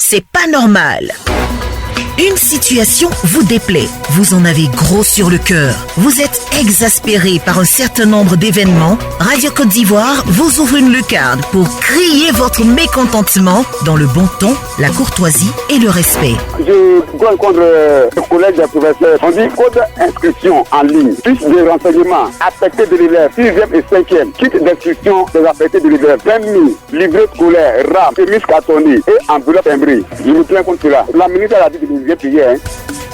C'est pas normal. Une situation vous déplaît, vous en avez gros sur le cœur, vous êtes exaspéré par un certain nombre d'événements. Radio Côte d'Ivoire vous ouvre une lucarne pour crier votre mécontentement dans le bon ton, la courtoisie et le respect. Je dois contre le collège des professeurs. On dit code d'inscription en ligne, fiche de renseignement, affecté de l'hiver, 6e et 5e, kit d'instruction des affectés de l'hiver, 20 000, livret scolaire, RAM, chemise cartonnée et enveloppe imbrée. Je me plains contre cela. La ministre a dit que nous payé.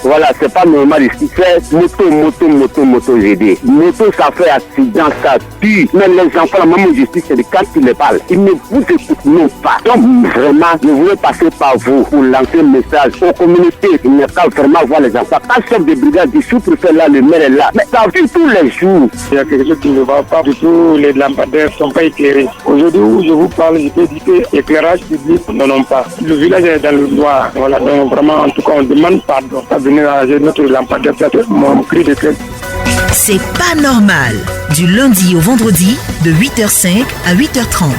Voilà, c'est pas normal ici. C'est moto, j'ai dit. Moto, ça fait accident, ça tue. Mais les enfants, la maman justice, c'est quand ils les parlent. Ils ne vous écoutent non pas. Donc, vraiment, je voulais passer par vous pour lancer un message aux communautés. Il n'y a qu'à vraiment voir les enfants. Pas chef de brigade, du sous-préfet là, le maire est là. Mais ça vit tous les jours. Il y a quelque chose qui ne va pas du tout. Les lampadaires ne sont pas éclairés. Aujourd'hui où je vous parle, je peux dire que l'éclairage public n'en ont pas. Le village est dans le noir. Voilà, donc vraiment, en tout cas, on demande pardon. Notre lampadaire, mon cri de cœur. C'est pas normal. Du lundi au vendredi, de 8h05 à 8h30.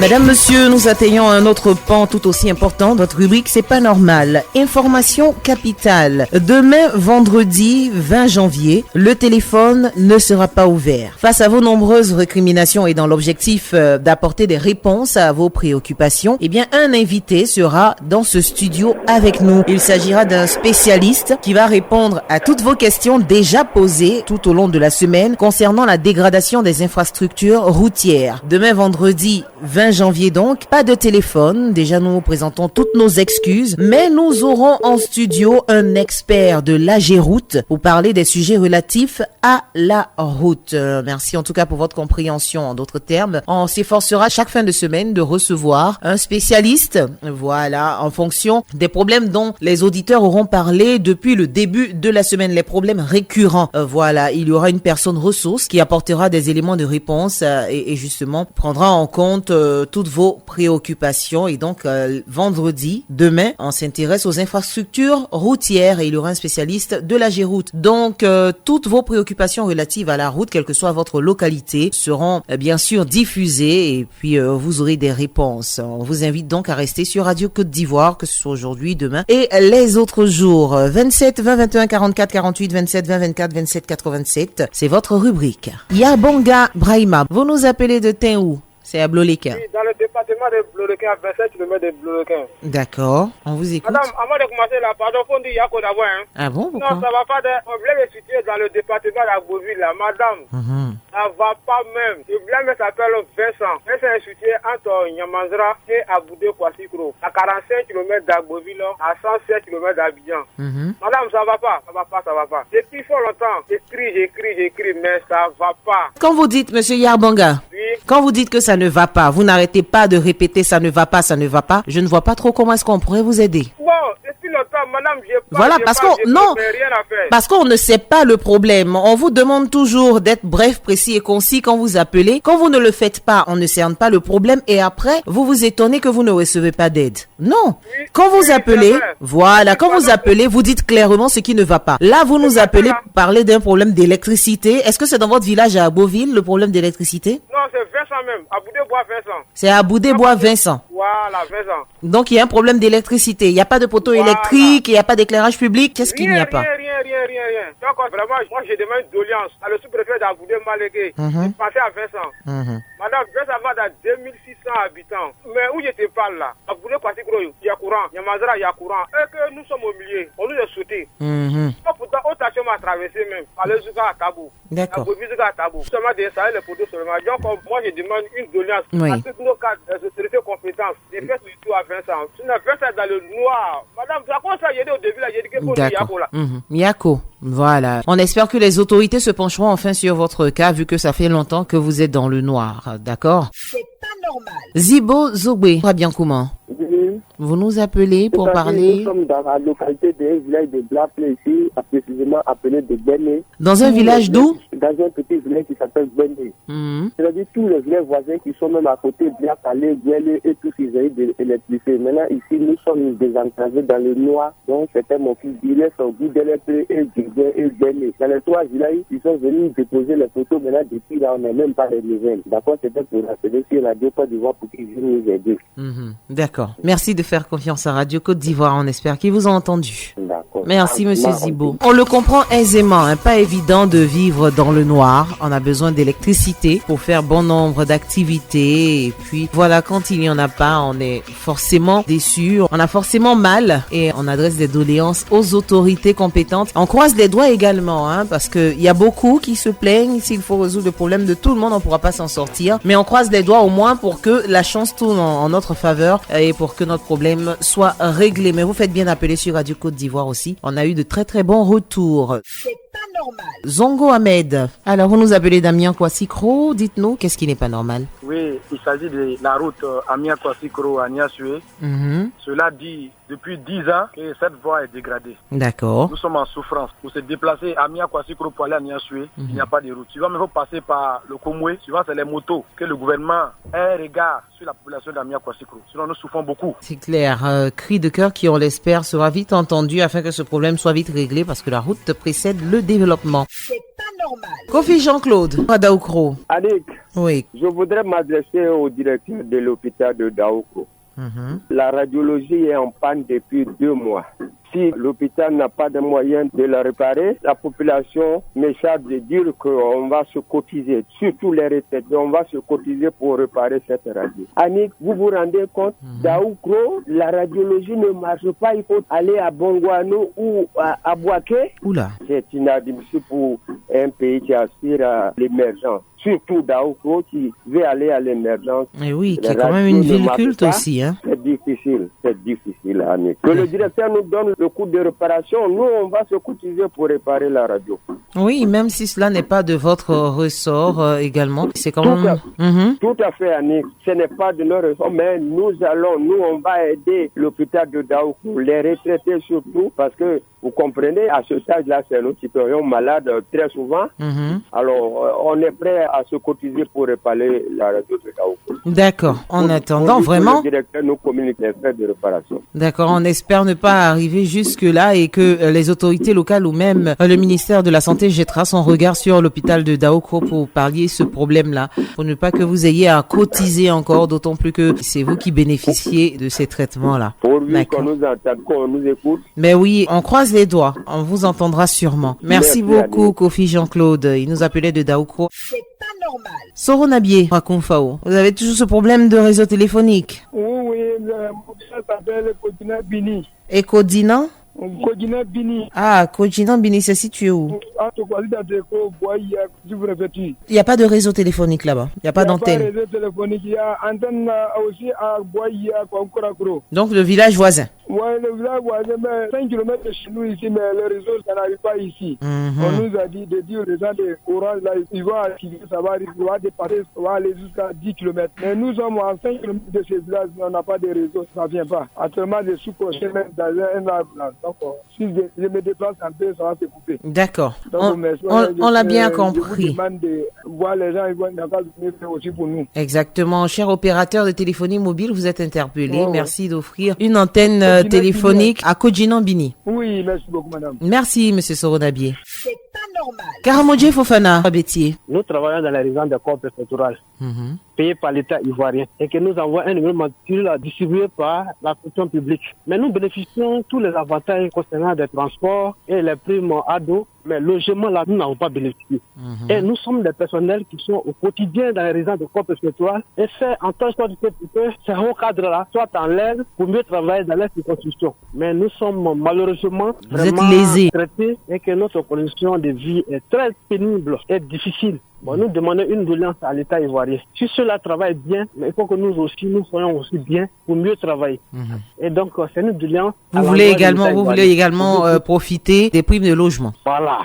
Madame, monsieur, nous atteignons un autre pan tout aussi important. Votre rubrique, c'est pas normal. Information capitale. Demain, vendredi 20 janvier, le téléphone ne sera pas ouvert. Face à vos nombreuses récriminations et dans l'objectif d'apporter des réponses à vos préoccupations, eh bien, un invité sera dans ce studio avec nous. Il s'agira d'un spécialiste qui va répondre à toutes vos questions déjà posées tout au long de la semaine concernant la dégradation des infrastructures routières. Demain, vendredi 20 janvier donc, pas de téléphone. Déjà, nous présentons toutes nos excuses, mais nous aurons en studio un expert de l'AGEROUTE pour parler des sujets relatifs à la route. Merci en tout cas pour votre compréhension. En d'autres termes, on s'efforcera chaque fin de semaine de recevoir un spécialiste, voilà, en fonction des problèmes dont les auditeurs auront parlé depuis le début de la semaine, les problèmes récurrents. Voilà, il y aura une personne ressource qui apportera des éléments de réponse et justement prendra en compte toutes vos préoccupations. Et donc vendredi, demain, on s'intéresse aux infrastructures routières et il y aura un spécialiste de l'AGEROUTE. Donc toutes vos préoccupations relatives à la route, quelle que soit votre localité, seront bien sûr diffusées et puis vous aurez des réponses. On vous invite donc à rester sur Radio Côte d'Ivoire, que ce soit aujourd'hui, demain et les autres jours. 27 20 21 44 48, 27 20 24 27 87, c'est votre rubrique. Yarbonga Brahima, vous nous appelez de Tinhou. C'est à Bloléquin. Oui, dans le département de Bloléquin, à 27 km de Bloléquin. D'accord, on vous écoute. Madame, avant de commencer là, pardon, faut dire Yako d'abord. Hein. Ah bon, pourquoi? Non, ça va pas. On voulait me situer dans le département de Beauville, là. Madame, ça va pas même. Le blâme s'appelle Vincent. Vincent est situé entre Nyamanzra et Aboudé Kwassikro. À 45 km d'Agboville, à 107 km d'Abidjan. Madame, ça va pas. Depuis fort longtemps, j'écris, mais ça va pas. Quand vous dites, monsieur Yarbonga, oui. Quand vous dites que ça ne va pas, vous n'arrêtez pas de répéter ça ne va pas, je ne vois pas trop comment est-ce qu'on pourrait vous aider. Bon, depuis longtemps, madame, parce qu'on ne sait pas le problème. On vous demande toujours d'être bref, précis et concis quand vous appelez. Quand vous ne le faites pas, on ne cerne pas le problème et après, vous vous étonnez que vous ne recevez pas d'aide. Non. Oui, quand vous appelez, vous dites clairement ce qui ne va pas. Là, vous nous appelez pour parler d'un problème d'électricité. Est-ce que c'est dans votre village à Beauville, le problème d'électricité? Non, c'est Vincent même, à Boudé-Bois-Vincent. C'est à Boudé-Bois-Vincent. Voilà, Vincent. Donc, il y a un problème d'électricité. Il n'y a pas de poteau électrique, il n'y a pas d'éclairage public. Qu'est-ce qu'il n'y a pas? Rien. Donc, vraiment, moi, j'ai demandé une doléance à le sous-préfet d'Aboudé-Malégué. J'ai pensé à Vincent. Madame, Vincent va dans 2600 habitants. Mais où je te parle là? À Boudé-Kwassikro, il y a courant. Yamazara, il y a courant. Et que nous sommes au milieu. On nous a sauté. Pourtant, autre action m'a traversé même. Allez, Zouga à Tabou. D'accord. À Tabou. Seulement d'installer les poteaux seulement. Donc, moi, je demande une doléance à toutes nos cadres, les autorités compétences. J'ai fait le tour à Vincent. Sinon, Vincent dans le noir. Madame, ça commence à y aller au début là. J'ai dit que pour Yako là. Yako. Voilà. On espère que les autorités se pencheront enfin sur votre cas, vu que ça fait longtemps que vous êtes dans le noir. D'accord? C'est pas normal. Zibo Zogbe, très bien comment? Vous nous appelez pour parler. Nous sommes dans la localité d'un village de Blaplé ici, précisément appelé de Béné. Dans un village d'où? Dans un petit village qui s'appelle Béné. C'est-à-dire tous les villages voisins qui sont même à côté, Blaplé, Guélé et tous ils ont eu de l'électricité. Maintenant ici, nous sommes désenclavés dans le noir. Donc c'était mon fils Bilès, au bout de l'électricité et Djibé et Béné. Dans les 3 villages, ils sont venus déposer les photos. Maintenant depuis là, on n'a même pas les nouvelles. D'accord, c'était pour rappeler sur la Côte d'Ivoire pour qu'ils viennent nous aider. D'accord. Merci de faire confiance à Radio Côte d'Ivoire. On espère qu'ils vous ont entendu. D'accord. Merci, Monsieur Zibo. On le comprend aisément. Pas évident de vivre dans le noir. On a besoin d'électricité pour faire bon nombre d'activités. Et puis, voilà, quand il n'y en a pas, on est forcément déçu. On a forcément mal et on adresse des doléances aux autorités compétentes. On croise les doigts également, parce qu'il y a beaucoup qui se plaignent. S'il faut résoudre le problème de tout le monde, on ne pourra pas s'en sortir. Mais on croise les doigts au moins pour que la chance tourne en notre faveur et pour que notre problème soit réglé. Mais vous faites bien appeler sur Radio Côte d'Ivoire aussi. On a eu de très très bons retours. C'est pas normal. Zongo Ahmed. Alors, vous nous appelez Damien Kwassikro. Dites-nous, qu'est-ce qui n'est pas normal? Oui, il s'agit de la route Amia Kwassikro à Niasue. Cela dit depuis 10 ans que cette voie est dégradée. D'accord. Nous sommes en souffrance. Pour se déplacer à Amia Kwassikro pour aller à Niasue, il n'y a pas de route. Souvent, il faut passer par le Komwe. Souvent, c'est les motos que le gouvernement ait un regard sur la population d'Amia Kwassikro. Sinon, nous souffrons beaucoup. C'est clair. Cri de cœur qui, on l'espère, sera vite entendu afin que ce problème soit vite réglé parce que la route précède le développement. C'est pas normal. Kofi Jean-Claude, à Daoukro. Annick, oui. Je voudrais m'adresser au directeur de l'hôpital de Daoukro. La radiologie est en panne depuis 2 mois. Si l'hôpital n'a pas de moyens de la réparer, la population m'échappe de dire qu'on va se cotiser, surtout les retraités, on va se cotiser pour réparer cette radio. Annick, vous vous rendez compte, Daoukro, la radiologie ne marche pas, il faut aller à Bongouano ou à Bouaké. Oula. C'est inadmissible pour un pays qui aspire à l'émergence. Surtout Daoukro qui veut aller à l'émergence. Et oui, qui est quand même une ville culte aussi. C'est difficile, Annick. Que le directeur nous donne le coût de réparation, nous on va se cotiser pour réparer la radio. Oui, même si cela n'est pas de votre ressort également, c'est quand même... Tout à fait, Annick. Ce n'est pas de notre ressort, mais nous on va aider l'hôpital de Daoukro, les retraités surtout, parce que vous comprenez, à ce stade-là, c'est nous qui serions malades très souvent. Alors, on est prêt à se cotiser pour réparer la radio de Daoukro. D'accord. En attendant, vraiment... Le directeur nous communique les frais de réparation. D'accord. On espère ne pas arriver jusque-là et que les autorités locales ou même le ministère de la Santé jettera son regard sur l'hôpital de Daoukro pour pallier ce problème-là, pour ne pas que vous ayez à cotiser encore, d'autant plus que c'est vous qui bénéficiez de ces traitements-là. Pourvu qu'on nous entende, qu'on nous écoute. Mais oui, on croise les doigts. On vous entendra sûrement. Merci beaucoup, Annie. Kofi Jean-Claude. Il nous appelait de Daoukro. C'est pas normal. Soro Nabié, Rakoumfao. Vous avez toujours ce problème de réseau téléphonique? Oui, ça s'appelle Kodina Bini. Et Kodina? Kodina Bini. Ah, Kodina Bini, c'est situé où? Il n'y a pas de réseau téléphonique là-bas. Il n'y a pas d'antenne. Il n'y a pas de réseau téléphonique. Il y a antenne aussi à Boaï, à Kourakro. Donc le village voisin. Oui, le village voisin, mais 5 km de chez nous ici, mais le réseau, ça n'arrive pas ici. On nous a dit de dire aux gens de Orange, là, ils vont activer, ça va dépasser, ça va aller jusqu'à 10 km. Mais nous sommes à 5 km de ce village, on n'a pas de réseau, ça ne vient pas. Actuellement, je suis coché même dans un arbre. Donc, si je me déplace un peu, ça va se couper. D'accord. On l'a bien compris. Je vous demande de voir les gens, ils vont venir faire aussi pour nous. Exactement. Cher opérateur de téléphonie mobile, vous êtes interpellé. Merci d'offrir une antenne téléphonique à Kodjinambini. Oui, merci beaucoup, madame. Merci, monsieur Soronabié. C'est pas normal. Karamodje Fofana, Bétier. Nous travaillons dans la région de corps préfectoral, payé par l'État ivoirien, et que nous envoie un numéro matricule distribué par la fonction publique. Mais nous bénéficions tous les avantages concernant des transports et les primes ados, mais logement là, nous n'avons pas bénéficié. Et nous sommes des personnels qui sont au quotidien dans les régions de corps préfectoral et fait en tant que ces hauts cadres-là soit en l'air pour mieux travailler dans la circonscription. Mais nous sommes malheureusement vraiment traités et que notre condition de vie est très pénible et difficile. Bon, nous demandons une doléance à l'État ivoirien. Si cela travaille bien, mais il faut que nous aussi, nous soyons aussi bien pour mieux travailler. Et donc, c'est une doléance. Vous voulez également profiter des primes de logement. Voilà.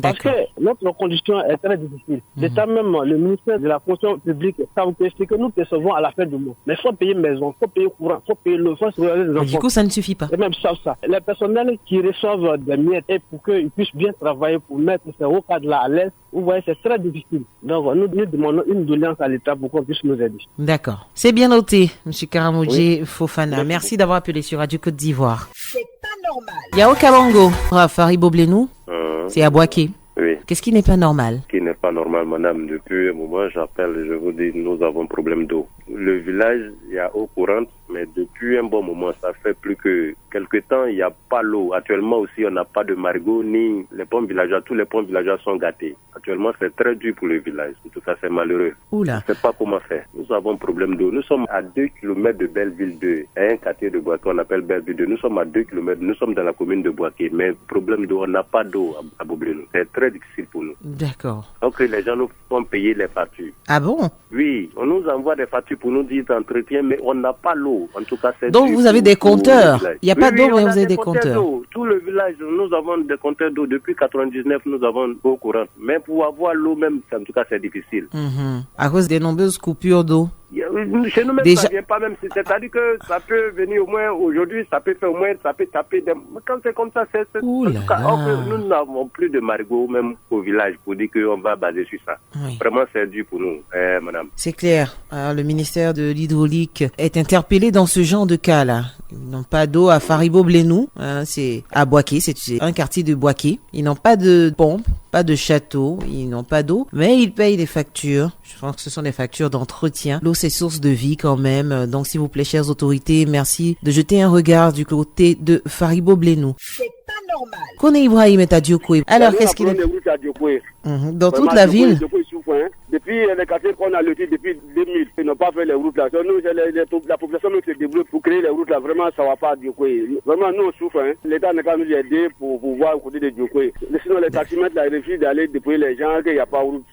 Parce que notre condition est très difficile. L'État même, le ministère de la fonction publique, savent que ce que nous percevons à la fin du mois. Mais il faut payer maison, il faut payer courant, il faut payer le fonds sur les enfants. Du coup, ça ne suffit pas. Et même ça. Les personnels qui reçoivent des miettes et pour qu'ils puissent bien travailler pour mettre ces hauts cadres-là à l'aise, vous voyez, c'est très difficile. Donc, nous demandons une doléance à l'État pour qu'on puisse nous aider. D'accord. C'est bien noté, M. Karamodji Fofana. Merci d'avoir appelé sur Radio Côte d'Ivoire. C'est pas normal. Yao Kabongo, Faribo Blenou, c'est à Boaké. Oui. Qu'est-ce qui n'est pas normal? Ce qui n'est pas normal, madame. Depuis un moment, j'appelle, je vous dis, nous avons un problème d'eau. Le village, il y a eau courante, mais depuis un bon moment, ça fait plus que quelques temps, il n'y a pas l'eau. Actuellement aussi, on n'a pas de marigot, ni les pompes villageois. Tous les pompes villageois sont gâtés. Actuellement, c'est très dur pour le village. En tout cas, c'est malheureux. Oula. Je ne sais pas comment faire. Nous avons un problème d'eau. Nous sommes à 2 km de Belleville 2. Il y a un quartier de Boaké, on appelle Belleville 2. Nous sommes à 2 km. Nous sommes dans la commune de Boaké. Mais problème d'eau, on n'a pas d'eau à Boblénou. C'est très difficile pour nous. D'accord. Donc, les gens nous font payer les factures. Ah bon? Oui, on nous envoie des factures pour nous dire d'entretien, mais on n'a pas l'eau. En tout cas, c'est donc, vous avez des compteurs. Il n'y a pas d'eau, mais vous avez des compteurs. Tout le village, nous avons des compteurs d'eau. Depuis 99, nous avons eau courante. Mais pour avoir l'eau même, en tout cas, c'est difficile. À cause des nombreuses coupures d'eau. Chez nous même, déjà... ça ne vient pas même. C'est-à-dire que ça peut venir au moins aujourd'hui, ça peut faire au moins, ça peut taper. Quand c'est comme ça, c'est... En tout cas, nous n'avons plus de marigot même au village pour dire qu'on va baser sur ça. Oui. Vraiment, c'est dur pour nous, madame. C'est clair. Alors, le ministère de l'Hydraulique est interpellé dans ce genre de cas-là. Ils n'ont pas d'eau à Faribo Blenou. C'est à Boaké, c'est un quartier de Boaké. Ils n'ont pas de pompe, pas de château, ils n'ont pas d'eau, mais ils payent des factures. Je pense que ce sont des factures d'entretien. L'eau, c'est source de vie quand même. Donc, s'il vous plaît, chères autorités, merci de jeter un regard du côté de Faribo Blenou. C'est pas normal. Kone Ibrahim est à Diokoué. Alors, qu'est-ce qu'il est? Dans toute la ville. Depuis les quartiers qu'on a loti depuis 2000, ils n'ont pas fait les routes là. Nous, la population nous se débrouille pour créer les routes là. Vraiment, ça ne va pas à Diokoué. Vraiment, nous, on souffre. L'État n'a qu'à nous aider pour pouvoir côté de Diokoué. Sinon, les taximètres là, ils refusent d'aller déployer les gens, qu'il n'y a pas de route.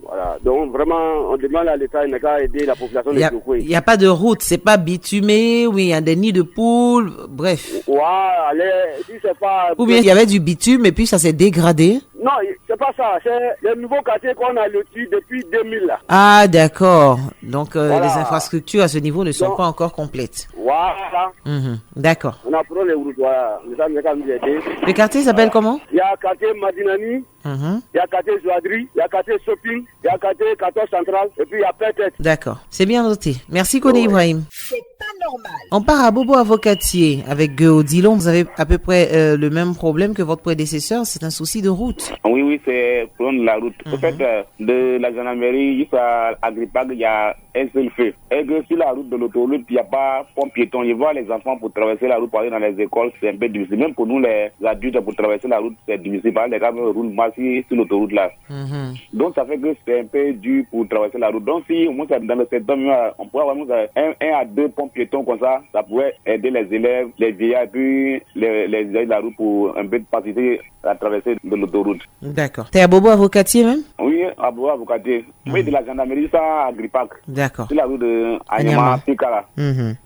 Voilà, donc vraiment, on demande à l'État de qu'à aider la population de Diokoué. Il n'y a pas de route, c'est pas bitumé, oui, il y a des nids de poules, bref. Si c'est pas... Ou bien il y avait du bitume et puis ça s'est dégradé. Non, c'est pas ça, c'est le nouveau quartier qu'on a loti depuis 2000 là. Ah, d'accord. Donc les infrastructures à ce niveau ne sont pas encore complètes. Voilà. D'accord. On a pris les routes, voilà. Le quartier s'appelle comment? Il y a le quartier Madinani, il y a le quartier Zouadri, il y a le quartier Soping, il y a le quartier 14 Central, et puis il y a peut-être. D'accord, c'est bien noté. Merci Kone Ibrahim. C'est pas normal. On part à Bobo Avocatier avec Odilon. Vous avez à peu près le même problème que votre prédécesseur, c'est un souci de route. Oui, c'est prendre la route. En fait, de la gendarmerie jusqu'à Agripag, il y a un seul feu. Et que sur la route de l'autoroute, il n'y a pas pont piéton. Je vois les enfants pour traverser la route pour aller dans les écoles, c'est un peu difficile. Même pour nous, les adultes, pour traverser la route, c'est difficile. Les gars roulent mal sur l'autoroute là. Donc, ça fait que c'est un peu dur pour traverser la route. Donc, si au moins dans le secteur, on pourrait avoir un à deux ponts piétons comme ça pourrait aider les élèves, les vieillards, et puis les de la route pour un peu faciliter la traversée de l'autoroute. D'accord. T'es à Bobo Avocatier même? Oui, à Bobo Avocatier. Oui, de la gendarmerie, ça à Gripac. D'accord. C'est la route de Anyama, Pikala.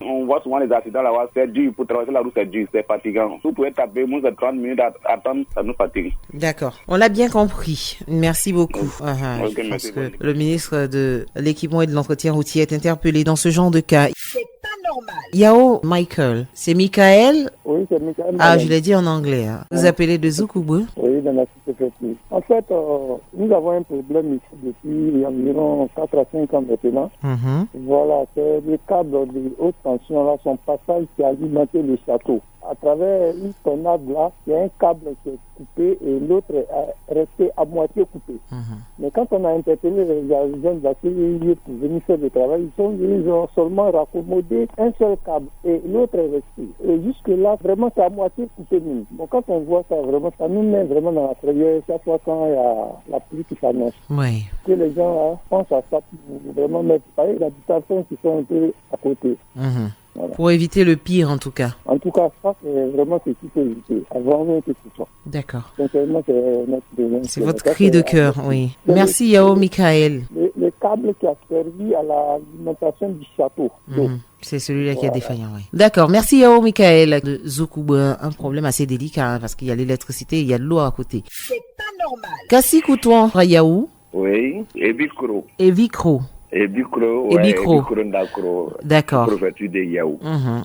On voit souvent les accidents là-bas, c'est dur. Pour traverser la route, c'est dur, c'est fatigant. Vous pouvez taper, moins de 30 minutes à attendre, ça nous fatigue. D'accord. On l'a bien compris. Merci beaucoup. Je pense que le ministre de l'Équipement et de l'Entretien routier est interpellé dans ce genre de cas. C'est pas normal. Yao Michael. C'est Michael? Oui, c'est Michael. Ah, je l'ai dit en anglais. Vous appelez de Zoukoubou? Oui, dans la cité. En fait, nous avons un problème ici depuis environ 4 à 5 ans maintenant. Voilà, c'est les câbles de haute tension là, son passage qui a alimenté le château. À travers une tornade là, il y a un câble qui est coupé et l'autre est resté à moitié coupé. Mais quand on a interpellé les agents de la CIE pour venir faire le travail, ils ont seulement raccommodé un seul câble et l'autre est resté. Et jusque là, vraiment, c'est à moitié coupé. Bon, quand on voit ça, vraiment, ça nous met vraiment dans la frayeur chaque fois quand il y a la pluie qui s'annonce. Oui. Que les gens pensent à ça pour vraiment mettre les habitations qui sont un peu à côté. Voilà. Pour éviter le pire, en tout cas. En tout cas, ça, c'est vraiment ce qu'il faut éviter. Avant même que ce soit. D'accord. Sincèrement, c'est votre cri de cœur, oui. Merci, Yao Michael. Le câble qui a servi à l'alimentation du château. C'est celui-là qui est défaillant, oui. D'accord. Merci Yao Michael de Zoukouba. Un problème assez délicat parce qu'il y a l'électricité, il y a de l'eau à côté. C'est pas normal. Kassi Koutouan, Yaou. Oui, Ebikro. Ebikro. Ebikro, d'accord. Préfecture de Yaou.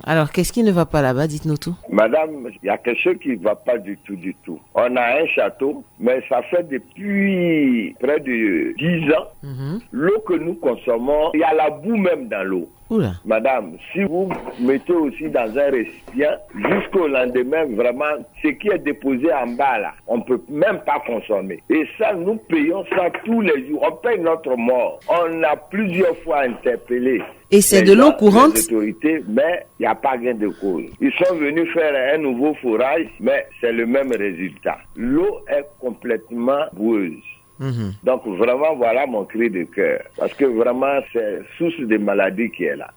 Alors, qu'est-ce qui ne va pas là-bas? Dites-nous tout. Madame, il y a quelque chose qui ne va pas du tout. On a un château, mais ça fait depuis près de 10 ans. L'eau que nous consommons, il y a la boue même dans l'eau. Oula. Madame, si vous mettez aussi dans un récipient, jusqu'au lendemain, vraiment, ce qui est déposé en bas là, on ne peut même pas consommer. Et ça, nous payons ça tous les jours. On paye notre mort. On a plusieurs fois interpellé. Et c'est de l'eau courante? Les autorités, mais il n'y a pas gain de cause. Ils sont venus faire un nouveau forage, mais c'est le même résultat. L'eau est complètement boueuse. Donc vraiment, voilà mon cri de cœur. Parce que vraiment, c'est source de maladie qui est là.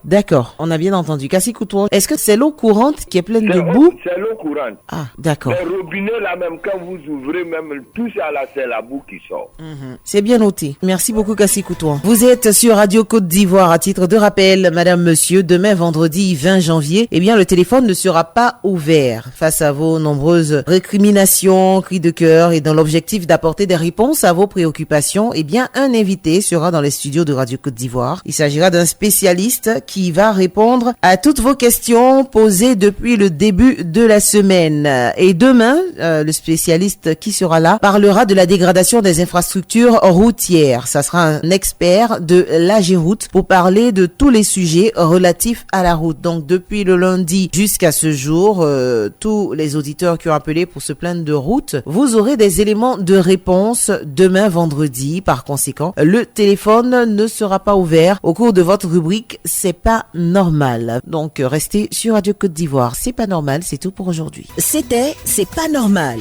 D'accord, on a bien entendu. Kassi Koutouan, est-ce que c'est l'eau courante qui est pleine de boue? C'est l'eau courante. Ah, d'accord. Les robinets là même, quand vous ouvrez même, tout ça là, c'est la boue qui sort. C'est bien noté. Merci beaucoup Kassi Koutouan. Vous êtes sur Radio Côte d'Ivoire. À titre de rappel, madame, monsieur, demain vendredi 20 janvier, eh bien le téléphone ne sera pas ouvert. Face à vos nombreuses récriminations, cris de cœur et dans l'objectif d'apporter des réponses à vos préoccupations, eh bien un invité sera dans les studios de Radio Côte d'Ivoire. Il s'agira d'un spécialiste qui va répondre à toutes vos questions posées depuis le début de la semaine. Et demain, le spécialiste qui sera là parlera de la dégradation des infrastructures routières. Ça sera un expert de l'AGERoute pour parler de tous les sujets relatifs à la route. Donc depuis le lundi jusqu'à ce jour, tous les auditeurs qui ont appelé pour se plaindre de route, vous aurez des éléments de réponse demain vendredi. Par conséquent, le téléphone ne sera pas ouvert au cours de votre rubrique C'est pas normal. Donc restez sur Radio Côte d'Ivoire. C'est pas normal, c'est tout pour aujourd'hui. C'était C'est pas normal.